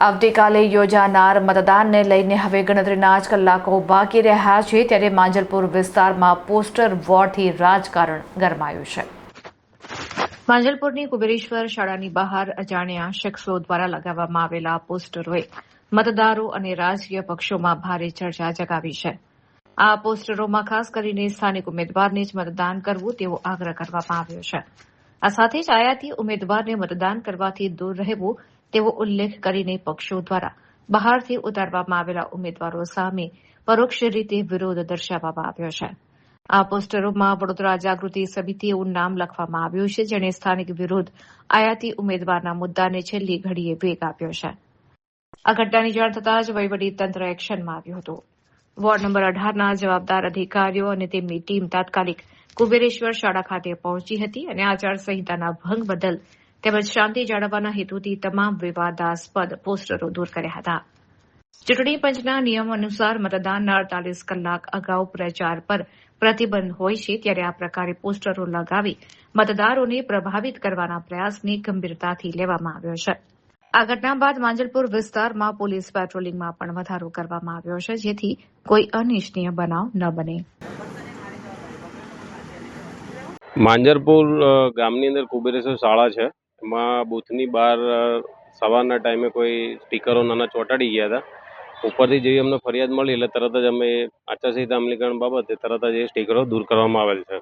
આવતીકાલે યોજાનાર મતદાનને લઈને હવે ગણતરીના જ કલાકો બાકી રહ્યા છે, ત્યારે માંજલપુર વિસ્તારમાં પોસ્ટર વોરથી રાજકારણ ગરમાયું છે. માંજલપુરની કુબેરેશ્વર શાળાની બહાર અજાણ્યા શખ્સો દ્વારા લગાવવામાં આવેલા પોસ્ટરોએ મતદારો અને રાજકીય પક્ષોમાં ભારે ચર્ચા જગાવી છે. આ પોસ્ટરોમાં ખાસ કરીને સ્થાનિક ઉમેદવારને જ મતદાન કરવું તેવો આગ્રહ કરવામાં આવ્યો છે. આ સાથે જ આયાતી ઉમેદવારને મતદાન કરવાથી દૂર રહેવું તેવો ઉલ્લેખ કરીને પક્ષો દ્વારા બહારથી ઉતારવામાં આવેલા ઉમેદવારો સામે પરોક્ષ રીતે વિરોધ દર્શાવવામાં આવ્યો છે. આ પોસ્ટરોમાં વડોદરા જાગૃતિ સમિતિ એવું નામ લખવામાં આવ્યું છે, જેણે સ્થાનિક વિરુદ્ધ આયાતી ઉમેદવારના મુદ્દાને છેલ્લી ઘડીએ વેગ આપ્યો છે. આ ઘટનાની જાણ થતાં જ વહીવટીતંત્ર એક્શનમાં આવ્યું હતું. વોર્ડ નંબર 18ના જવાબદાર અધિકારીઓ અને તેમની ટીમ તાત્કાલિક કુબેરેશ્વર શાળા ખાતે પહોંચી હતી અને આચારસંહિતાના ભંગ બદલ તેમજ શાંતિ જાળવવાના હેતુથી તમામ વિવાદાસ્પદ પોસ્ટરો દૂર કર્યા હતા. ચૂંટણી પંચના નિયમ અનુસાર મતદાનના 48 કલાક અગાઉ પ્રચાર પર પ્રતિબંધ હોય છે, ત્યારે આ પ્રકારે પોસ્ટરો લગાવી મતદારોને પ્રભાવિત કરવાના પ્રયાસને ગંભીરતાથી લેવામાં આવ્યો છે. આ ઘટના બાદ માંજલપુર વિસ્તારમાં પોલીસ પેટ્રોલિંગમાં પણ વધારો કરવામાં આવ્યો છે, જેથી કોઈ અનિચ્છનીય બનાવ ન બને. માંજરપુર ગામની અંદર કુબેરેશ્વર શાળા છે. એમાં બૂથની બહાર સવારના ટાઈમે કોઈ સ્ટીકરો નાના ચોંટાડી ગયા હતા. ઉપરથી જેવી અમને ફરિયાદ મળી એટલે તરત જ અમે આચારસંહિતા અમલીકરણ બાબતે તરત જ એ સ્ટીકરો દૂર કરવામાં આવેલ છે.